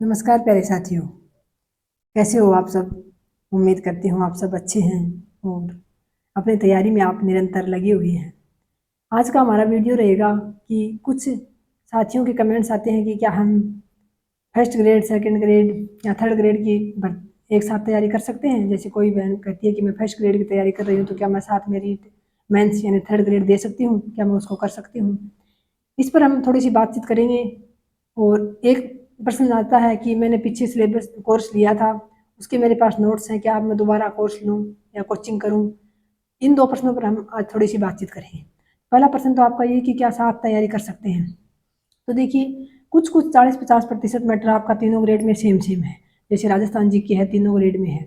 नमस्कार प्यारे साथियों, कैसे हो आप सब। उम्मीद करती हूँ आप सब अच्छे हैं और अपनी तैयारी में आप निरंतर लगे हुए हैं। आज का हमारा वीडियो रहेगा कि कुछ साथियों के कमेंट्स आते हैं कि क्या हम फर्स्ट ग्रेड, सेकंड ग्रेड या थर्ड ग्रेड की एक साथ तैयारी कर सकते हैं। जैसे कोई बहन कहती है कि मैं फर्स्ट ग्रेड की तैयारी कर रही हूँ, तो क्या मैं साथ में रीट मेंस यानी थर्ड ग्रेड दे सकती हूँ, क्या मैं उसको कर सकती हूँ। इस पर हम थोड़ी सी बातचीत करेंगे। और एक प्रश्न आता है कि मैंने पीछे सिलेबस कोर्स लिया था, उसके मेरे पास नोट्स हैं, क्या अब मैं दोबारा कोर्स लूँ या कोचिंग करूँ। इन दो प्रश्नों पर हम आज थोड़ी सी बातचीत करेंगे। पहला प्रश्न तो आपका ये कि क्या साथ तैयारी कर सकते हैं। तो देखिए, कुछ कुछ 40-50% मैटर आपका तीनों ग्रेड में सेम सेम है। जैसे राजस्थान जी के है, तीनों ग्रेड में है।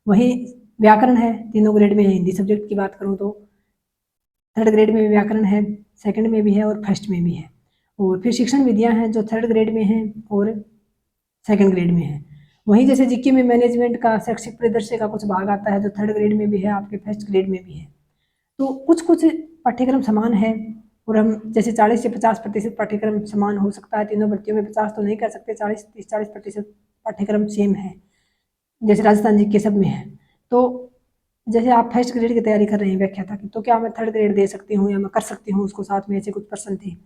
वहीं व्याकरण है, तीनों ग्रेड में है। हिंदी सब्जेक्ट की बात करूँ तो थर्ड ग्रेड में व्याकरण है, सेकंड में भी है और फर्स्ट में भी है। और फिर शिक्षण विधियाँ हैं जो थर्ड ग्रेड में हैं और सेकंड ग्रेड में है। वहीं जैसे जीके में मैनेजमेंट का, शैक्षिक परिदृश्य का कुछ भाग आता है जो थर्ड ग्रेड में भी है, आपके फर्स्ट ग्रेड में भी है। तो कुछ कुछ पाठ्यक्रम समान है। और हम जैसे 40 से 50% पाठ्यक्रम समान हो सकता है तीनों भर्तियों में, 50 तो नहीं कर सकते, 40-30-40% पाठ्यक्रम सेम है जैसे राजस्थान जी के सब में है। तो जैसे आप फर्स्ट ग्रेड की तैयारी कर रहे हैं व्याख्याता की, तो क्या मैं थर्ड ग्रेड दे सकती हूँ या मैं कर सकती हूँ उसको साथ में, ऐसे कुछ प्रश्न थे।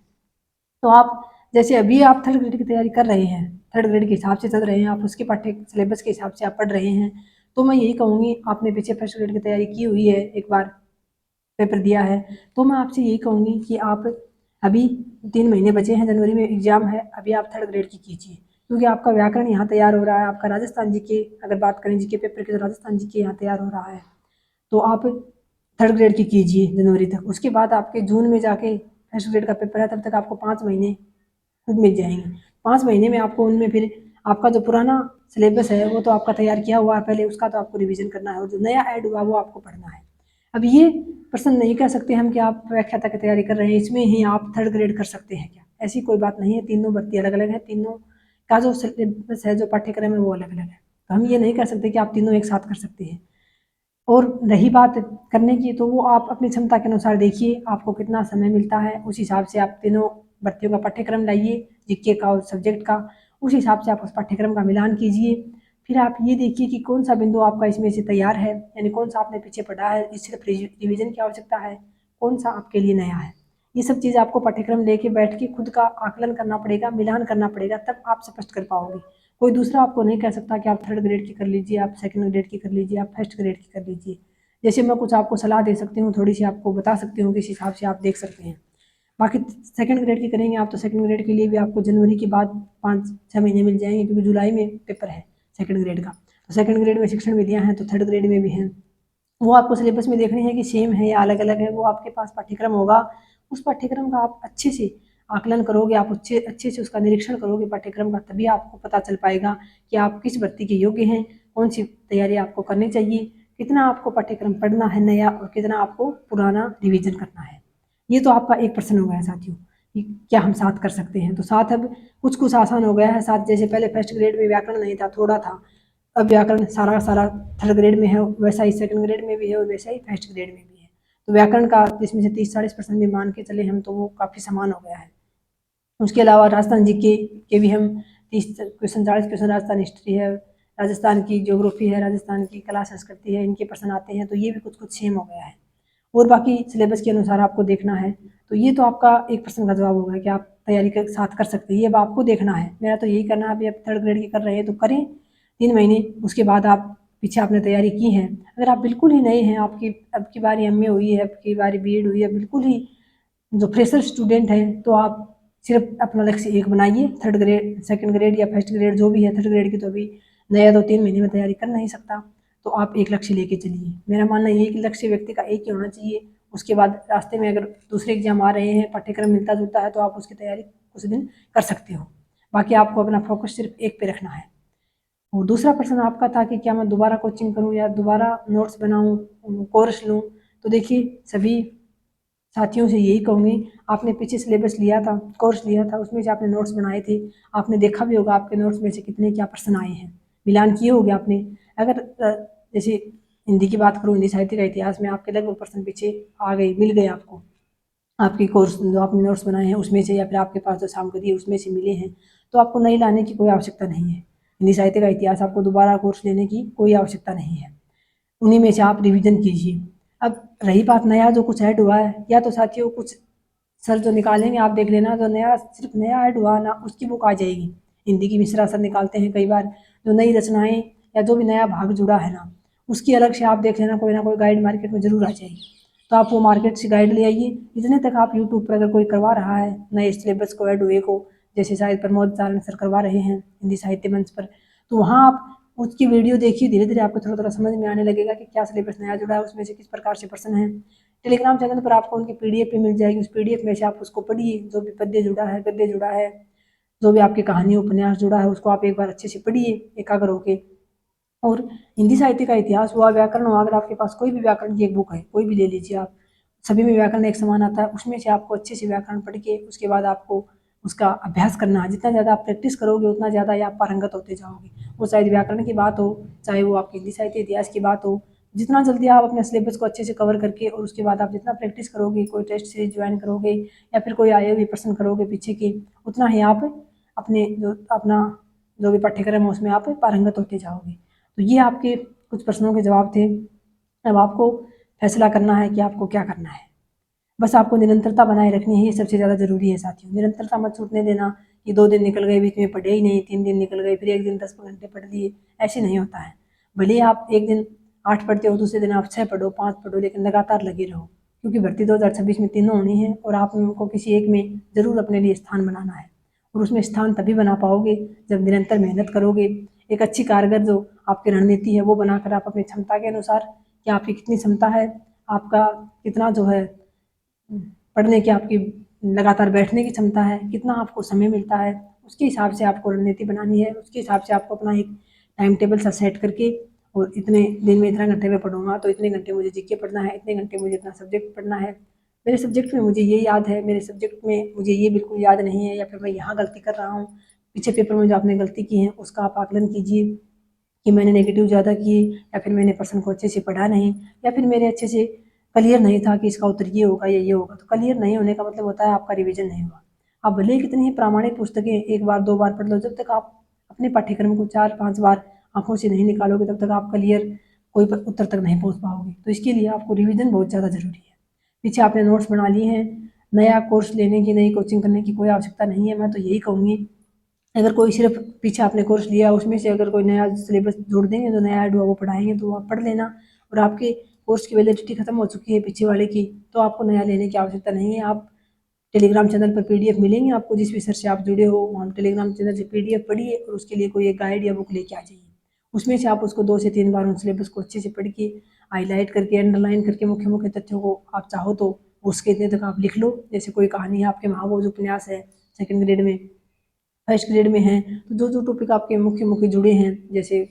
तो आप जैसे अभी आप थर्ड ग्रेड की तैयारी कर रहे हैं, थर्ड ग्रेड के हिसाब से चल रहे हैं, आप उसके पाठ्य सिलेबस के हिसाब से आप पढ़ रहे हैं, तो मैं यही कहूँगी, आपने पीछे फर्स्ट ग्रेड की तैयारी की हुई है, एक बार पेपर दिया है, तो मैं आपसे यही कहूँगी कि आप अभी 3 महीने बचे हैं, जनवरी में एग्जाम है, अभी आप थर्ड ग्रेड की कीजिए। क्योंकि आपका व्याकरण यहाँ तैयार हो रहा है, आपका राजस्थान जी के, अगर बात करें जी के पेपर की, तो राजस्थान जी के यहाँ तैयार हो रहा है। तो आप थर्ड ग्रेड की कीजिए जनवरी तक। उसके बाद आपके जून में जाके फर्स्ट ग्रेड का पेपर है, तब तक आपको 5 महीने खुद मिल जाएंगे। 5 महीने में आपको उनमें फिर आपका जो पुराना सिलेबस है वो तो आपका तैयार किया हुआ है पहले, उसका तो आपको रिवीजन करना है, और जो नया ऐड हुआ वो आपको पढ़ना है। अब ये प्रश्न नहीं कह सकते हम कि आप व्याख्याता की तैयारी कर रहे हैं, इसमें ही आप थर्ड ग्रेड कर सकते हैं क्या, ऐसी कोई बात नहीं है। तीनों भर्ती अलग अलग है, तीनों का जो सिलेबस है, जो पाठ्यक्रम है वो अलग अलग है। तो हम ये नहीं कह सकते कि आप तीनों एक साथ कर सकते हैं। और रही बात करने की, तो वो आप अपनी क्षमता के अनुसार देखिए आपको कितना समय मिलता है, उस हिसाब से आप तीनों भर्तियों का पाठ्यक्रम लाइए, जीके का और सब्जेक्ट का, उस हिसाब से आप उस पाठ्यक्रम का मिलान कीजिए। फिर आप ये देखिए कि कौन सा बिंदु आपका इसमें से तैयार है, यानी कौन सा आपने पीछे पढ़ा है, इस सिर्फ रिविजन की आवश्यकता है, कौन सा आपके लिए नया है। ये सब चीज़ आपको पाठ्यक्रम लेके बैठ के खुद का आकलन करना पड़ेगा, मिलान करना पड़ेगा, तब आप स्पष्ट कर पाओगे। कोई दूसरा आपको नहीं कह सकता कि आप थर्ड ग्रेड की कर लीजिए, आप सेकंड ग्रेड की कर लीजिए, आप फर्स्ट ग्रेड की कर लीजिए। जैसे मैं कुछ आपको सलाह दे सकती हूँ, थोड़ी सी आपको बता सकती हूँ, किस हिसाब से आप देख सकते हैं। बाकी सेकंड ग्रेड की करेंगे आप, तो सेकंड ग्रेड के लिए भी आपको जनवरी के बाद 5-6 महीने मिल जाएंगे, क्योंकि जुलाई में पेपर है सेकंड ग्रेड का। तो सेकंड ग्रेड में शिक्षण विधियाँ हैं, तो थर्ड ग्रेड में भी हैं। वो आपको सिलेबस में देखनी है कि सेम है या अलग अलग है, वो आपके पास पाठ्यक्रम होगा। उस पाठ्यक्रम का आप अच्छे से आकलन करोगे, आप अच्छे अच्छे से उसका निरीक्षण करोगे पाठ्यक्रम का, तभी आपको पता चल पाएगा कि आप किस भर्ती के योग्य हैं, कौन सी तैयारी आपको करनी चाहिए, कितना आपको पाठ्यक्रम पढ़ना है नया और कितना आपको पुराना रिविजन करना है। ये तो आपका एक प्रश्न हो गया साथियों कि क्या हम साथ कर सकते हैं। तो साथ अब कुछ कुछ आसान हो गया है साथ, जैसे पहले फर्स्ट ग्रेड में व्याकरण नहीं था, थोड़ा था, अब व्याकरण सारा का सारा थर्ड ग्रेड में है, वैसा ही सेकंड ग्रेड में भी है और वैसा ही फर्स्ट ग्रेड में भी है। तो व्याकरण का जिसमें से 30-40% भी मान के चले हम, तो वो काफ़ी समान हो गया है। उसके अलावा राजस्थान जी के भी हम 30 क्वेश्चन, 40 क्वेश्चन राजस्थान हिस्ट्री है, राजस्थान की ज्योग्राफी है, राजस्थान की कला संस्कृति है, इनके प्रश्न आते हैं, तो ये भी कुछ कुछ सेम हो गया है। और बाकी सिलेबस के अनुसार आपको देखना है। तो ये तो आपका एक प्रश्न का जवाब होगा कि आप तैयारी के साथ कर सकते हैं, ये अब आपको देखना है। मेरा तो यही करना है, अभी आप थर्ड ग्रेड की कर रहे हैं तो करें 3 महीने, उसके बाद आप पीछे आपने तैयारी की है। अगर आप बिल्कुल ही नए हैं, आपकी अब की बारी एमए हुई है, अब की बारी बीएड हुई है, बिल्कुल ही जो फ्रेशर स्टूडेंट हैं, तो आप सिर्फ अपना लक्ष्य एक बनाइए, थर्ड ग्रेड, सेकंड ग्रेड या फर्स्ट ग्रेड जो भी है, थर्ड ग्रेड की तो अभी नया तो 3 महीने में तैयारी कर नहीं सकता। तो आप एक लक्ष्य लेके चलिए। मेरा मानना ये है कि लक्ष्य व्यक्ति का एक ही होना चाहिए। उसके बाद रास्ते में अगर दूसरे एग्जाम आ रहे हैं, पाठ्यक्रम मिलता जुलता है, तो आप उसकी तैयारी कुछ दिन कर सकते हो। बाकी आपको अपना फोकस सिर्फ एक पे रखना है। और दूसरा प्रश्न आपका था कि क्या मैं दोबारा कोचिंग करूं या दोबारा नोट्स बनाऊं, कोर्स लूं। तो देखिए, सभी साथियों से यही कहूँगी, आपने पीछे सिलेबस लिया था, कोर्स लिया था, उसमें से आपने नोट्स बनाए थे, आपने देखा भी होगा आपके नोट्स में से कितने क्या प्रश्न आए हैं, मिलान किए होंगे आपने। अगर जैसे हिंदी की बात करूँ, हिंदी साहित्य का इतिहास में आपके लगभग प्रश्न पीछे आ गए, मिल गए आपको। आपकी कोर्स जो आपने नोट्स बनाए हैं उसमें से, या फिर आपके पास जो सामग्री है उसमें से मिले हैं, तो आपको नई लाने की कोई आवश्यकता नहीं है। हिंदी साहित्य का इतिहास आपको दोबारा कोर्स लेने की कोई आवश्यकता नहीं है, उन्हीं में से आप रिवीजन कीजिए। अब रही बात नया जो कुछ ऐड हुआ है, या तो साथियों कुछ सर जो निकालेंगे आप देख लेना, जो नया सिर्फ नया ऐड हुआ ना उसकी बुक आ जाएगी। हिंदी की मिश्रा सर निकालते हैं कई बार, जो नई रचनाएं या जो भी नया भाग जुड़ा है ना, उसकी अलग से आप देख लेना, कोई ना कोई गाइड मार्केट में जरूर आ जाएगी। तो आप वो मार्केट से गाइड ले आइए। इतने तक आप यूट्यूब पर अगर कोई करवा रहा है नए सिलेबस को ऐड हुए को, जैसे शायद प्रमोद चारण सर करवा रहे हैं हिंदी साहित्य मंच पर, तो वहाँ आप उसकी वीडियो देखिए, धीरे धीरे आपको थोड़ा थोड़ा समझ में आने लगेगा कि क्या सिलेबस नया जुड़ा है, उसमें से किस प्रकार से प्रश्न है। टेलीग्राम चैनल पर आपको उनकी पीडीएफ भी मिल जाएगी, उस पीडीएफ में से आप उसको पढ़िए, जो भी पद्य जुड़ा है, गद्य जुड़ा है, जो भी आपकी कहानी उपन्यास जुड़ा है, उसको आप एक बार अच्छे से पढ़िए एकाग्र होके। और हिंदी साहित्य का इतिहास हुआ, व्याकरण हुआ, अगर आपके पास कोई भी व्याकरण की एक बुक है, कोई भी ले लीजिए आप, सभी में व्याकरण एक समान आता है, उसमें से आपको अच्छे से व्याकरण पढ़ के उसके बाद आपको उसका अभ्यास करना है। जितना ज़्यादा आप प्रैक्टिस करोगे उतना ज़्यादा ही आप पारंगत होते जाओगे। वो चाहे व्याकरण की बात हो, चाहे वो आपके हिंदी साहित्य इतिहास की बात हो, जितना जल्दी आप अपने सिलेबस को अच्छे से कवर करके और उसके बाद आप जितना प्रैक्टिस करोगे, कोई टेस्ट सीरीज ज्वाइन करोगे या फिर कोई आए हुए प्रश्न करोगे पीछे के, उतना ही आप अपने जो अपना जो भी पाठ्यक्रम है उसमें आप पारंगत होते जाओगे। तो ये आपके कुछ प्रश्नों के जवाब थे। अब आपको फैसला करना है कि आपको क्या करना है। बस आपको निरंतरता बनाए रखनी है, ये सबसे ज़्यादा ज़रूरी है साथियों। निरंतरता मत छूटने देना कि 2 दिन निकल गए बीच में पढ़े ही नहीं, 3 दिन निकल गए फिर एक दिन 10 घंटे पढ़ लिए, ऐसे नहीं होता है। भले ही आप एक दिन 8 पढ़ते हो, दूसरे दिन आप 6 पढ़ो, 5 पढ़ो, लेकिन लगातार लगे रहो, क्योंकि भर्ती 2026 में तीनों होनी है और आपको किसी एक में ज़रूर अपने लिए स्थान बनाना है। और उसमें स्थान तभी बना पाओगे जब निरंतर मेहनत करोगे। एक अच्छी कारगर जो आपकी रणनीति है वो बनाकर आप अपनी क्षमता के अनुसार, कि आपकी कितनी क्षमता है, आपका कितना जो है पढ़ने की आपकी लगातार बैठने की क्षमता है, कितना आपको समय मिलता है, उसके हिसाब से आपको रणनीति बनानी है। उसके हिसाब से आपको अपना एक टाइम टेबल सा सेट करके, और इतने दिन में इतना घंटे में पढ़ूंगा तो इतने घंटे मुझे जीके पढ़ना है, इतने घंटे मुझे इतना सब्जेक्ट पढ़ना है, मेरे सब्जेक्ट में मुझे ये याद है, मेरे सब्जेक्ट में मुझे ये बिल्कुल याद नहीं है, या फिर मैं यहाँ गलती कर रहा हूँ, पीछे पेपर में जो आपने गलती की है उसका आप आकलन कीजिए कि मैंने नेगेटिव ज़्यादा किए, या फिर मैंने प्रश्न को अच्छे से पढ़ा नहीं, या फिर मेरे अच्छे से क्लियर नहीं था कि इसका उत्तर ये होगा या ये होगा। तो क्लियर नहीं होने का मतलब होता है आपका रिवीजन नहीं हुआ। आप भले ही कितनी ही प्रामाणिक पुस्तकें एक बार 2 बार पढ़ लो, जब तक आप अपने पाठ्यक्रम को 4-5 बार आंखों से नहीं निकालोगे तब तक आप क्लियर कोई उत्तर तक नहीं पहुंच पाओगे। तो इसके लिए आपको रिवीजन बहुत ज़्यादा ज़रूरी है। पीछे आपने नोट्स बना लिए हैं, नया कोर्स लेने की, नई कोचिंग करने की कोई आवश्यकता नहीं है। मैं तो यही कहूँगी, अगर कोई सिर्फ पीछे आपने कोर्स लिया उसमें से अगर कोई नया सिलेबस जोड़ देंगे, जो नया ऐड हुआ वो पढ़ाएंगे, तो आप पढ़ लेना। और आपके कोर्स की वैलिडिटी खत्म हो चुकी है पीछे वाले की, तो आपको नया लेने की आवश्यकता नहीं है। आप टेलीग्राम चैनल पर पीडीएफ मिलेंगे आपको, जिस भी सर से आप जुड़े हो वहाँ टेलीग्राम चैनल से पीडीएफ पढ़िए और उसके लिए कोई एक गाइड या बुक लेके आ जाइए। उसमें से आप उसको 2 से 3 बार उन सिलेबस को अच्छे से पढ़ के, हाईलाइट करके, अंडरलाइन करके, मुख्य मुख्य तथ्यों को आप चाहो तो उसके इतने तक आप लिख लो। जैसे कोई कहानी है आपके महाभोज उपन्यास है, सेकंड ग्रेड में, फर्स्ट ग्रेड में है, तो जो जो टॉपिक आपके मुख्य मुख्य जुड़े हैं, जैसे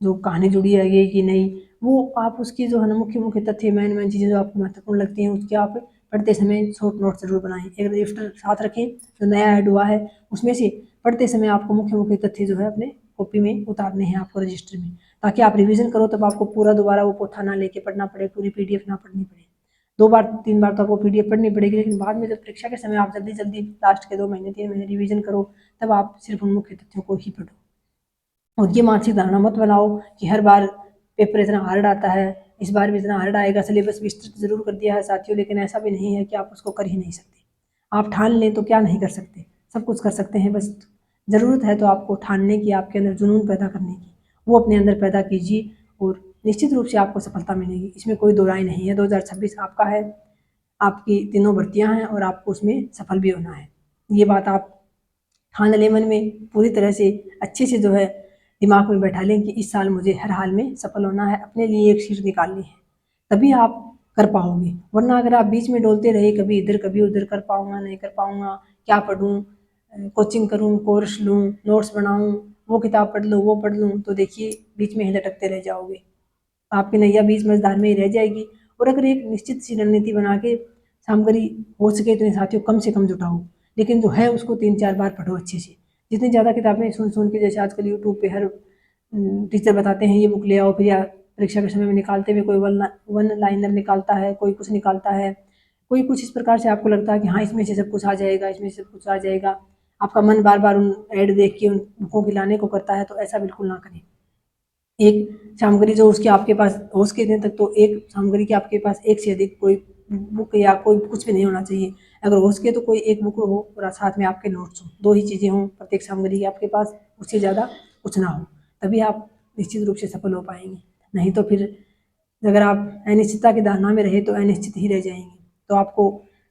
जो कहानी जुड़ी है ये कि नहीं, वो आप उसकी जो है ना मुख्य मुख्य तथ्य, मेन मेन चीज़ें जो आपको महत्वपूर्ण लगती हैं उसके आप पढ़ते समय शॉर्ट नोट जरूर बनाएं। एक रजिस्टर साथ रखें जो नया ऐड हुआ है, उसमें से पढ़ते समय आपको मुख्य मुख्य तथ्य जो है अपने कॉपी में उतारने हैं आपको रजिस्टर में, ताकि आप रिवीजन करो तब आपको पूरा दोबारा वो पोथा ना लेके पढ़ना पड़े, पूरी पीडीएफ ना पढ़नी पड़े। 2 बार 3 बार तो आपको पीडीएफ पढ़नी पड़ेगी, लेकिन बाद में जब परीक्षा के समय आप जल्दी जल्दी लास्ट के 2 महीने 3 महीने रिवीजन करो, तब आप सिर्फ उन मुख्य तथ्यों को ही पढ़ो। और ये मानसिक धारणा मत बनाओ कि हर बार पेपर इतना हार्ड आता है, इस बार भी इतना हार्ड आएगा। सिलेबस विस्तृत जरूर कर दिया है साथियों, लेकिन ऐसा भी नहीं है कि आप उसको कर ही नहीं सकते। आप ठान लें तो क्या नहीं कर सकते, सब कुछ कर सकते हैं। बस ज़रूरत है तो आपको ठानने की, आपके अंदर जुनून पैदा करने की, वो अपने अंदर पैदा कीजिए और निश्चित रूप से आपको सफलता मिलेगी, इसमें कोई दो राय नहीं है। 2026 आपका है, आपकी तीनों भर्तियां हैं और आपको उसमें सफल भी होना है। ये बात आप ठान लें मन में, पूरी तरह से अच्छे से जो है दिमाग में बैठा लें कि इस साल मुझे हर हाल में सफल होना है, अपने लिए एक सीट निकालनी है, तभी आप कर पाओगे। वरना अगर आप बीच में डोलते रहे, कभी इधर कभी उधर, कर पाऊंगा नहीं कर पाऊंगा, क्या पढ़ूं, कोचिंग करूं, कोर्स लूं, नोट्स बनाऊं, वो किताब पढ़ लूं, वो पढ़ लूं, तो देखिए बीच में ही लटकते रह जाओगे, आपकी नैया बीच मझधार में ही रह जाएगी। और अगर एक निश्चित सी रणनीति बना के सामग्री हो सके तो साथियों कम से कम जुटाओ, लेकिन जो है उसको 3-4 बार पढ़ो अच्छे से। जितनी ज़्यादा किताबें सुन सुन के, जैसे आजकल यूट्यूब पे हर टीचर बताते हैं ये बुक ले आओ, फिर या परीक्षा के समय में निकालते हुए कोई वन लाइनर निकालता है, कोई कुछ निकालता है, कोई कुछ इस प्रकार से आपको लगता है कि हाँ इसमें से सब कुछ आ जाएगा, इसमें से सब कुछ आ जाएगा, आपका मन बार बार उन ऐड देख के उन बुकों की लाने को करता है, तो ऐसा बिल्कुल ना करें। एक सामग्री जो उसकी आपके पास हो सके दिन तक, तो एक सामग्री के आपके पास एक से अधिक कोई बुक या कोई कुछ भी नहीं होना चाहिए। अगर हो सके तो कोई एक बुक हो और साथ में आपके नोट्स हों, 2 ही चीज़ें हों प्रत्येक सामग्री के आपके पास, उससे ज़्यादा कुछ ना हो, तभी आप निश्चित रूप से सफल हो पाएंगे। नहीं तो फिर अगर आप अनिश्चितता के दाना में रहे तो अनिश्चित ही रह जाएंगे। तो आपको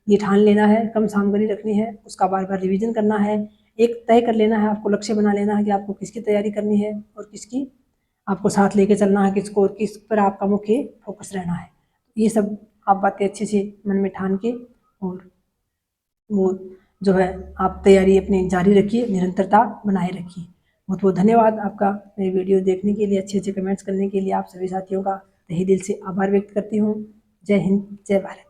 ये ठान लेना है, कम सामग्री रखनी है, उसका बार बार रिवीजन करना है, एक तय कर लेना है, आपको लक्ष्य बना लेना है कि आपको किसकी तैयारी करनी है और किसकी आपको साथ लेके चलना है, किसको और किस पर आपका मुख्य फोकस रहना है। ये सब आप बातें अच्छे से मन में ठान के और वो जो है आप तैयारी अपनी जारी रखिए, निरंतरता बनाए रखिए। बहुत बहुत धन्यवाद आपका मेरी वीडियो देखने के लिए, अच्छे अच्छे कमेंट्स करने के लिए। आप सभी साथियों का तहे दिल से आभार व्यक्त करती हूँ। जय हिंद, जय भारत।